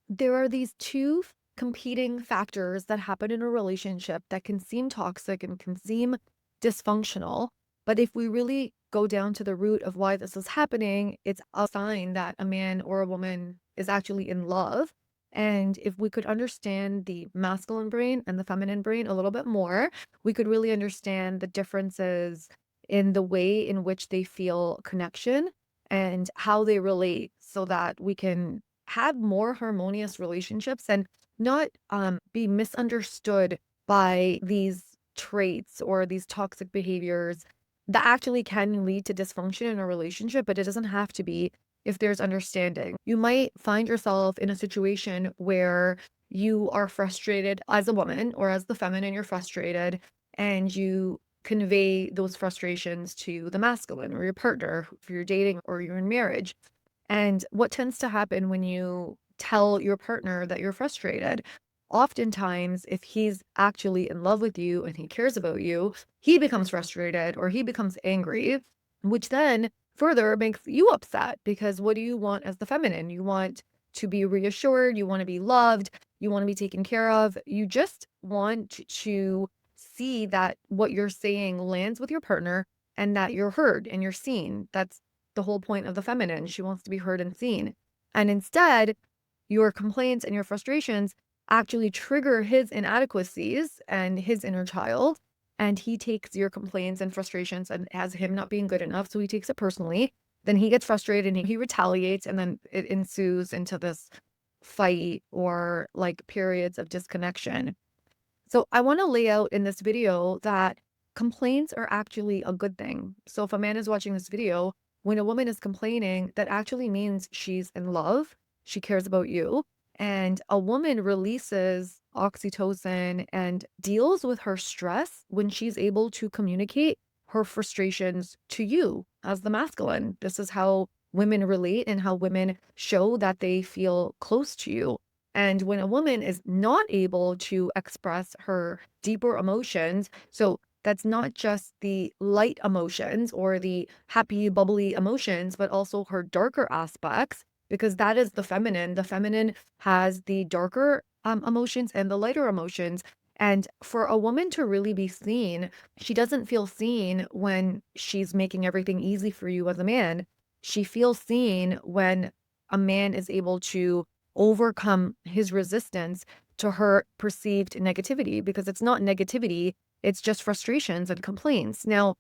there are these two competing factors that happen in a relationship that can seem toxic and can seem dysfunctional. But if we really go down to the root of why this is happening, it's a sign that a man or a woman is actually in love. And if we could understand the masculine brain and the feminine brain a little bit more, we could really understand the differences in the way in which they feel connection and how they relate so that we can have more harmonious relationships and not be misunderstood by these traits or these toxic behaviors that actually can lead to dysfunction in a relationship, but it doesn't have to be if there's understanding. You might find yourself in a situation where you are frustrated as a woman or as the feminine, you're frustrated and you convey those frustrations to the masculine or your partner if you're dating or you're in marriage. And what tends to happen when you tell your partner that you're frustrated, oftentimes, if he's actually in love with you and he cares about you, he becomes frustrated or he becomes angry, which then further makes you upset because what do you want as the feminine? You want to be reassured, you want to be loved, you want to be taken care of. You just want to see that what you're saying lands with your partner and that you're heard and you're seen. That's the whole point of the feminine. She wants to be heard and seen. And instead, your complaints and your frustrations actually trigger his inadequacies and his inner child. And he takes your complaints and frustrations and has him not being good enough. So he takes it personally. Then he gets frustrated and he retaliates. And then it ensues into this fight or like periods of disconnection. So I want to lay out in this video that complaints are actually a good thing. So if a man is watching this video, when a woman is complaining, that actually means she's in love, she cares about you, and a woman releases oxytocin and deals with her stress when she's able to communicate her frustrations to you as the masculine. This is how women relate and how women show that they feel close to you. And when a woman is not able to express her deeper emotions, so that's not just the light emotions or the happy, bubbly emotions, but also her darker aspects, because that is the feminine. The feminine has the darker emotions and the lighter emotions. And for a woman to really be seen, she doesn't feel seen when she's making everything easy for you as a man. She feels seen when a man is able to overcome his resistance to her perceived negativity because it's not negativity, it's just frustrations and complaints. Now,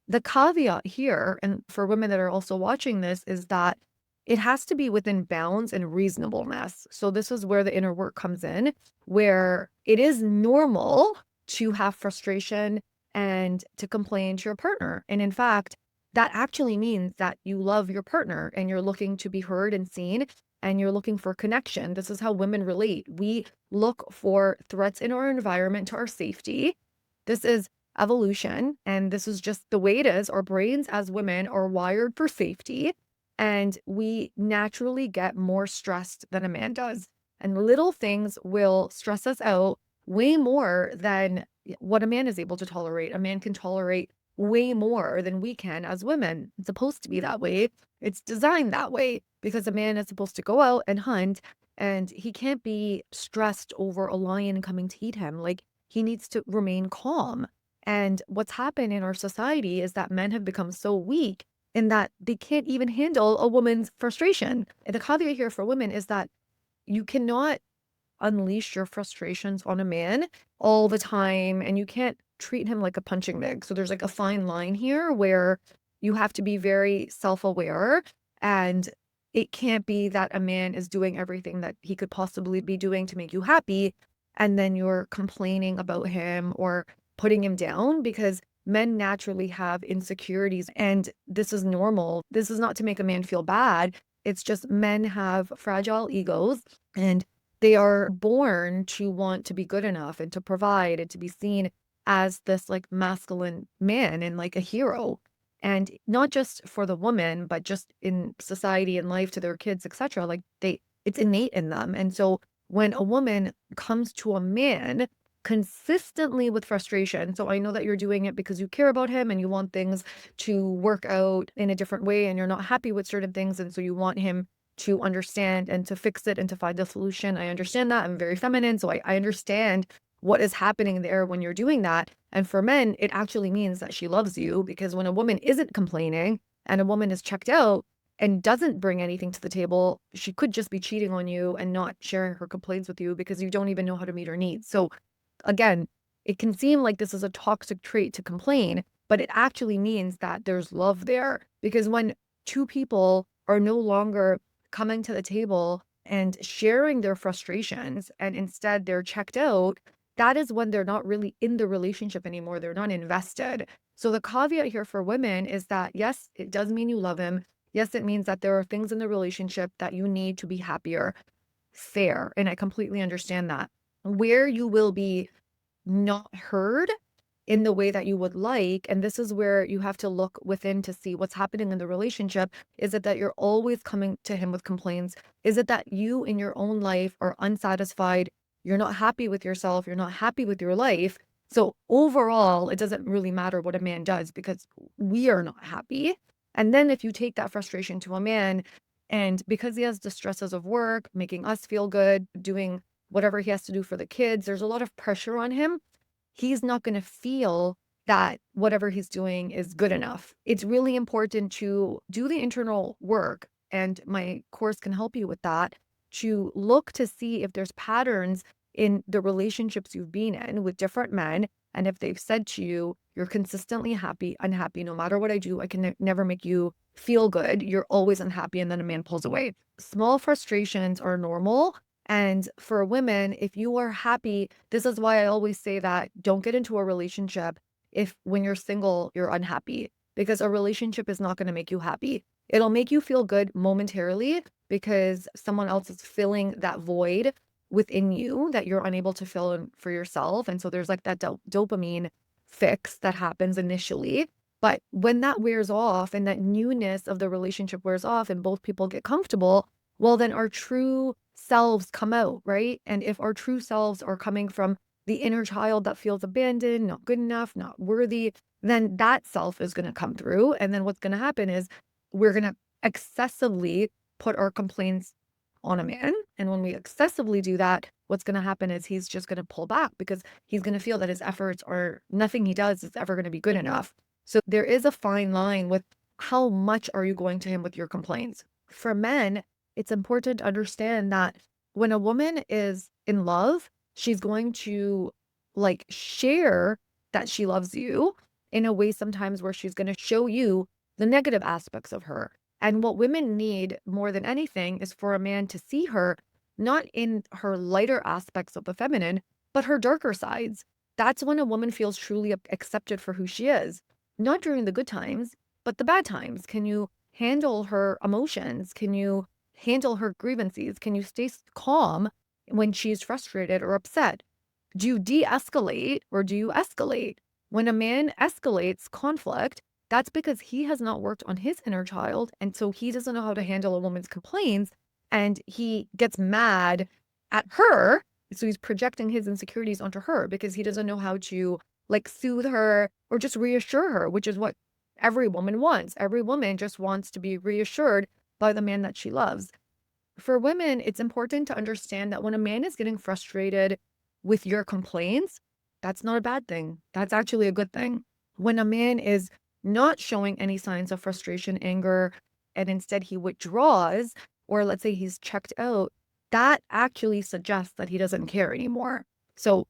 the caveat here, and for women that are also watching this, is that it has to be within bounds and reasonableness. So, this is where the inner work comes in, where it is normal to have frustration and to complain to your partner. And in fact, that actually means that you love your partner and you're looking to be heard and seen and you're looking for connection. This is how women relate. We look for threats in our environment to our safety. This is evolution, and this is just the way it is. Our brains as women are wired for safety, and we naturally get more stressed than a man does. And little things will stress us out way more than what a man is able to tolerate. A man can tolerate way more than we can as women. It's supposed to be that way. It's designed that way because a man is supposed to go out and hunt and he can't be stressed over a lion coming to eat him. Like he needs to remain calm. And what's happened in our society is that men have become so weak in that they can't even handle a woman's frustration. And the caveat here for women is that you cannot unleash your frustrations on a man all the time and you can't treat him like a punching bag. So there's like a fine line here where you have to be very self-aware and it can't be that a man is doing everything that he could possibly be doing to make you happy and then you're complaining about him or putting him down because men naturally have insecurities and this is normal. This is not to make a man feel bad. It's just men have fragile egos and they are born to want to be good enough and to provide and to be seen as this like masculine man and like a hero. And not just for the woman, but just in society and life to their kids, etc. Like it's innate in them. And so when a woman comes to a man consistently with frustration, so I know that you're doing it because you care about him and you want things to work out in a different way and you're not happy with certain things. And so you want him to understand and to fix it and to find a solution. I understand that. I'm very feminine, so I understand what is happening there when you're doing that. And for men, it actually means that she loves you, because when a woman isn't complaining and a woman is checked out and doesn't bring anything to the table, she could just be cheating on you and not sharing her complaints with you because you don't even know how to meet her needs. So again, it can seem like this is a toxic trait to complain, but it actually means that there's love there. Because when two people are no longer coming to the table and sharing their frustrations, and instead they're checked out, that is when they're not really in the relationship anymore. They're not invested. So the caveat here for women is that, yes, it does mean you love him. Yes, it means that there are things in the relationship that you need to be happier. Fair. And I completely understand that. Where you will be not heard in the way that you would like, and this is where you have to look within to see what's happening in the relationship. Is it that you're always coming to him with complaints? Is it that you in your own life are unsatisfied? You're not happy with yourself. You're not happy with your life. So overall, it doesn't really matter what a man does because we are not happy. And then if you take that frustration to a man, and because he has the stresses of work, making us feel good, doing whatever he has to do for the kids, there's a lot of pressure on him. He's not going to feel that whatever he's doing is good enough. It's really important to do the internal work, and my course can help you with that, to look to see if there's patterns in the relationships you've been in with different men. And if they've said to you, you're consistently unhappy, no matter what I do, I can never make you feel good. You're always unhappy. And then a man pulls away. Small frustrations are normal. And for women, if you are happy, this is why I always say that don't get into a relationship if when you're single, you're unhappy, because a relationship is not going to make you happy. It'll make you feel good momentarily because someone else is filling that void within you that you're unable to fill in for yourself. And so there's like that dopamine fix that happens initially. But when that wears off and that newness of the relationship wears off and both people get comfortable, well, then our true selves come out, right? And if our true selves are coming from the inner child that feels abandoned, not good enough, not worthy, then that self is going to come through. And then what's going to happen is we're going to excessively put our complaints on a man. And when we excessively do that, what's going to happen is he's just going to pull back because he's going to feel that his efforts are nothing he does is ever going to be good enough. So there is a fine line with how much are you going to him with your complaints. For men, it's important to understand that when a woman is in love, she's going to like share that she loves you in a way sometimes where she's going to show you the negative aspects of her. And what women need more than anything is for a man to see her not in her lighter aspects of the feminine, but her darker sides. That's when a woman feels truly accepted for who she is, not during the good times, but the bad times. Can you handle her emotions? Can you handle her grievances? Can you stay calm when she's frustrated or upset? Do you de-escalate or do you escalate? When a man escalates conflict, that's because he has not worked on his inner child. And so he doesn't know how to handle a woman's complaints and he gets mad at her. So he's projecting his insecurities onto her because he doesn't know how to like soothe her or just reassure her, which is what every woman wants. Every woman just wants to be reassured by the man that she loves. For women, it's important to understand that when a man is getting frustrated with your complaints, that's not a bad thing. That's actually a good thing. When a man is not showing any signs of frustration, anger, and instead he withdraws, or let's say he's checked out, that actually suggests that he doesn't care anymore. So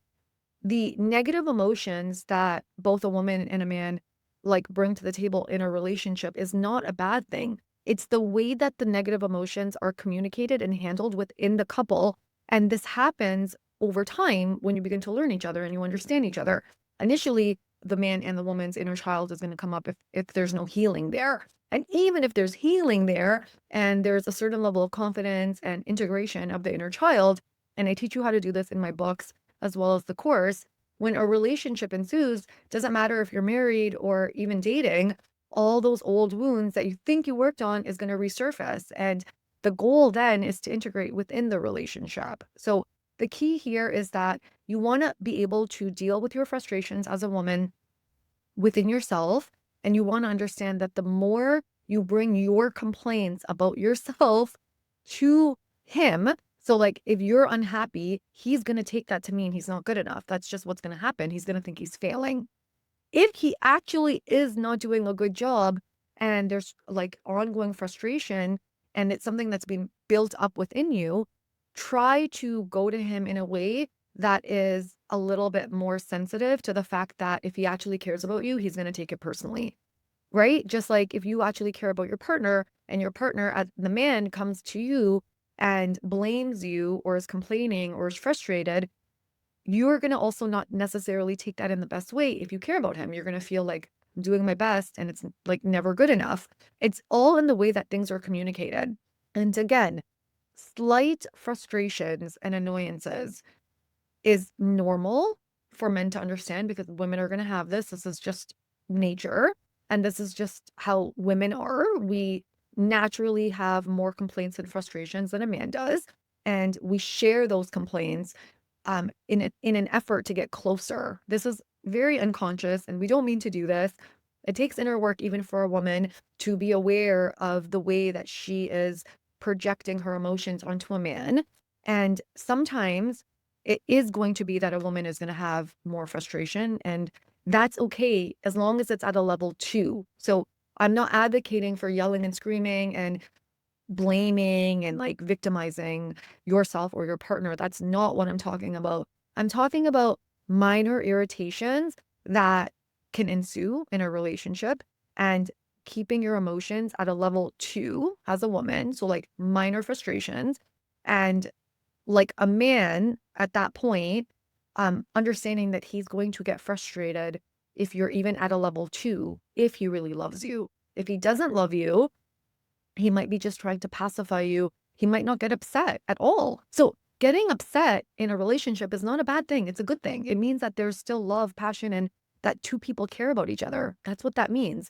the negative emotions that both a woman and a man like bring to the table in a relationship is not a bad thing. It's the way that the negative emotions are communicated and handled within the couple. And this happens over time when you begin to learn each other and you understand each other. Initially, the man and the woman's inner child is going to come up if there's no healing there. And even if there's healing there and there's a certain level of confidence and integration of the inner child, and I teach you how to do this in my books as well as the course, when a relationship ensues, doesn't matter if you're married or even dating, all those old wounds that you think you worked on is going to resurface. And the goal then is to integrate within the relationship. So the key here is that you want to be able to deal with your frustrations as a woman within yourself. And you want to understand that the more you bring your complaints about yourself to him. So like if you're unhappy, he's going to take that to mean he's not good enough. That's just what's going to happen. He's going to think he's failing. If he actually is not doing a good job and there's like ongoing frustration and it's something that's been built up within you, try to go to him in a way that is a little bit more sensitive to the fact that if he actually cares about you, he's going to take it personally, right? Just like if you actually care about your partner and your partner, as the man, comes to you and blames you or is complaining or is frustrated, you're going to also not necessarily take that in the best way. If you care about him, you're going to feel like I'm doing my best and it's like never good enough. It's all in the way that things are communicated. And again, slight frustrations and annoyances is normal for men to understand because women are going to have this. This is just nature. And this is just how women are. We naturally have more complaints and frustrations than a man does. And we share those complaints in an effort to get closer. This is very unconscious, and we don't mean to do this. It takes inner work even for a woman to be aware of the way that she is projecting her emotions onto a man. And sometimes it is going to be that a woman is going to have more frustration, and that's okay as long as it's at a level 2. So I'm not advocating for yelling and screaming and blaming and like victimizing yourself or your partner. That's not what I'm talking about. I'm talking about minor irritations that can ensue in a relationship and keeping your emotions at a level 2 as a woman. So, like minor frustrations. And like a man at that point, understanding that he's going to get frustrated if you're even at a level 2, if he really loves you. If he doesn't love you, he might be just trying to pacify you. He might not get upset at all. So getting upset in a relationship is not a bad thing. It's a good thing. It means that there's still love, passion, and that two people care about each other. That's what that means.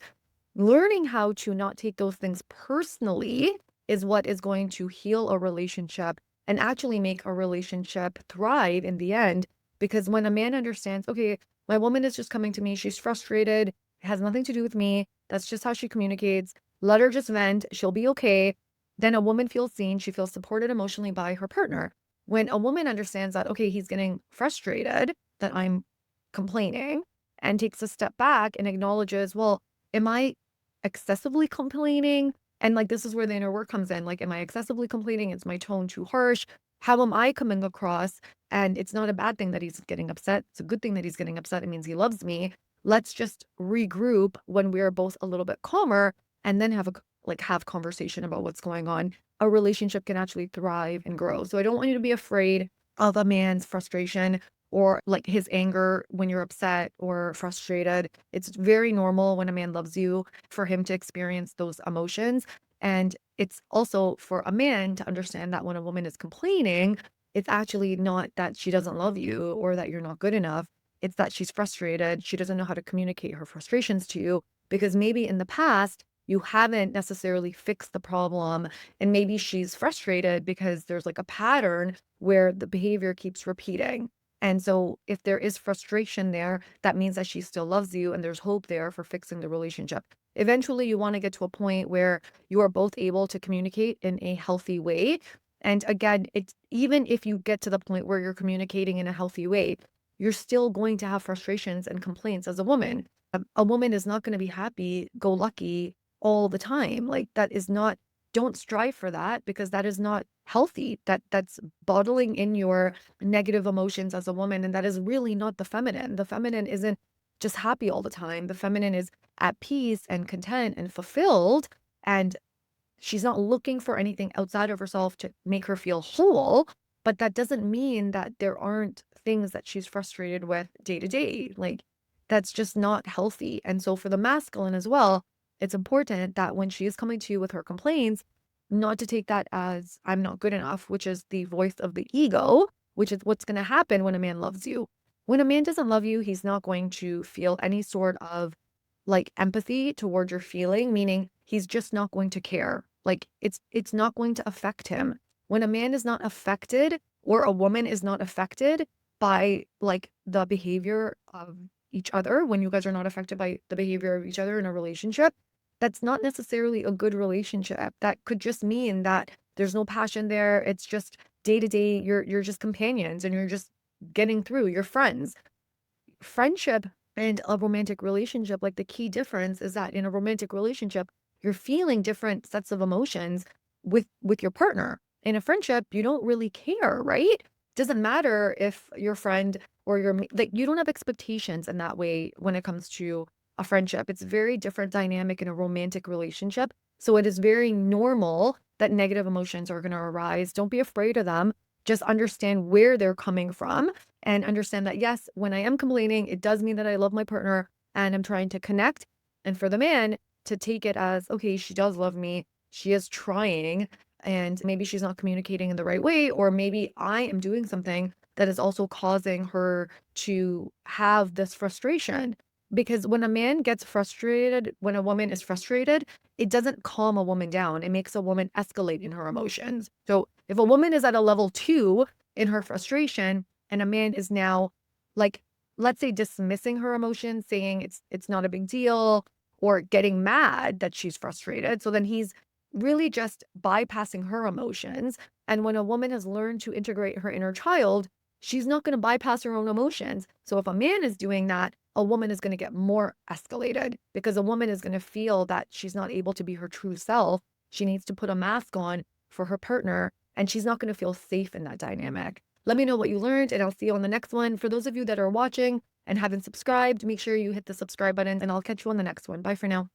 Learning how to not take those things personally is what is going to heal a relationship and actually make a relationship thrive in the end. Because when a man understands, okay, my woman is just coming to me, she's frustrated, it has nothing to do with me, that's just how she communicates, let her just vent, she'll be okay. Then a woman feels seen, she feels supported emotionally by her partner. When a woman understands that, okay, he's getting frustrated, that I'm complaining, and takes a step back and acknowledges, well, am I excessively complaining? And like, this is where the inner work comes in. Like, am I excessively complaining? Is my tone too harsh? How am I coming across? And it's not a bad thing that he's getting upset. It's a good thing that he's getting upset. It means he loves me. Let's just regroup when we're both a little bit calmer and then have conversation about what's going on. A relationship can actually thrive and grow. So I don't want you to be afraid of a man's frustration or like his anger when you're upset or frustrated. It's very normal when a man loves you for him to experience those emotions. And it's also for a man to understand that when a woman is complaining, it's actually not that she doesn't love you or that you're not good enough. It's that she's frustrated. She doesn't know how to communicate her frustrations to you because maybe in the past, you haven't necessarily fixed the problem. And maybe she's frustrated because there's like a pattern where the behavior keeps repeating. And so if there is frustration there, that means that she still loves you and there's hope there for fixing the relationship. Eventually, you want to get to a point where you are both able to communicate in a healthy way. And again, it's even if you get to the point where you're communicating in a healthy way, you're still going to have frustrations and complaints as a woman. A woman is not going to be happy, go lucky all the time. Like that is not, don't strive for that because that is not healthy. That's bottling in your negative emotions as a woman. And that is really not the feminine. The feminine isn't just happy all the time. The feminine is at peace and content and fulfilled. And she's not looking for anything outside of herself to make her feel whole. But that doesn't mean that there aren't things that she's frustrated with day to day. Like that's just not healthy. And so for the masculine as well, it's important that when she is coming to you with her complaints, not to take that as I'm not good enough, which is the voice of the ego, which is what's going to happen when a man loves you. When a man doesn't love you, he's not going to feel any sort of like empathy toward your feeling, meaning he's just not going to care. Like it's not going to affect him. When a man is not affected or a woman is not affected by like the behavior of each other, when you guys are not affected by the behavior of each other in a relationship, that's not necessarily a good relationship. That could just mean that There's no passion there. It's just day to day. You're just companions and you're just getting through. You're friends. Friendship and a romantic relationship, like the key difference is that in a romantic relationship, you're feeling different sets of emotions with your partner. In a friendship, you don't really care, right? Doesn't matter if your friend or like you don't have expectations in that way when it comes to a friendship. It's very different dynamic in a romantic relationship. So it is very normal that negative emotions are going to arise. Don't be afraid of them. Just understand where they're coming from and understand that, yes, when I am complaining, it does mean that I love my partner and I'm trying to connect. And for the man to take it as, okay, she does love me. She is trying, and maybe she's not communicating in the right way, or maybe I am doing something that is also causing her to have this frustration. Because when a man gets frustrated, when a woman is frustrated, it doesn't calm a woman down. It makes a woman escalate in her emotions. So if a woman is at a level 2 in her frustration, and a man is now, like, let's say, dismissing her emotions, saying it's not a big deal, or getting mad that she's frustrated, so then he's really just bypassing her emotions. And when a woman has learned to integrate her inner child, she's not going to bypass her own emotions. So if a man is doing that, a woman is going to get more escalated because a woman is going to feel that she's not able to be her true self. She needs to put a mask on for her partner, and she's not going to feel safe in that dynamic. Let me know what you learned, and I'll see you on the next one. For those of you that are watching and haven't subscribed, make sure you hit the subscribe button, and I'll catch you on the next one. Bye for now.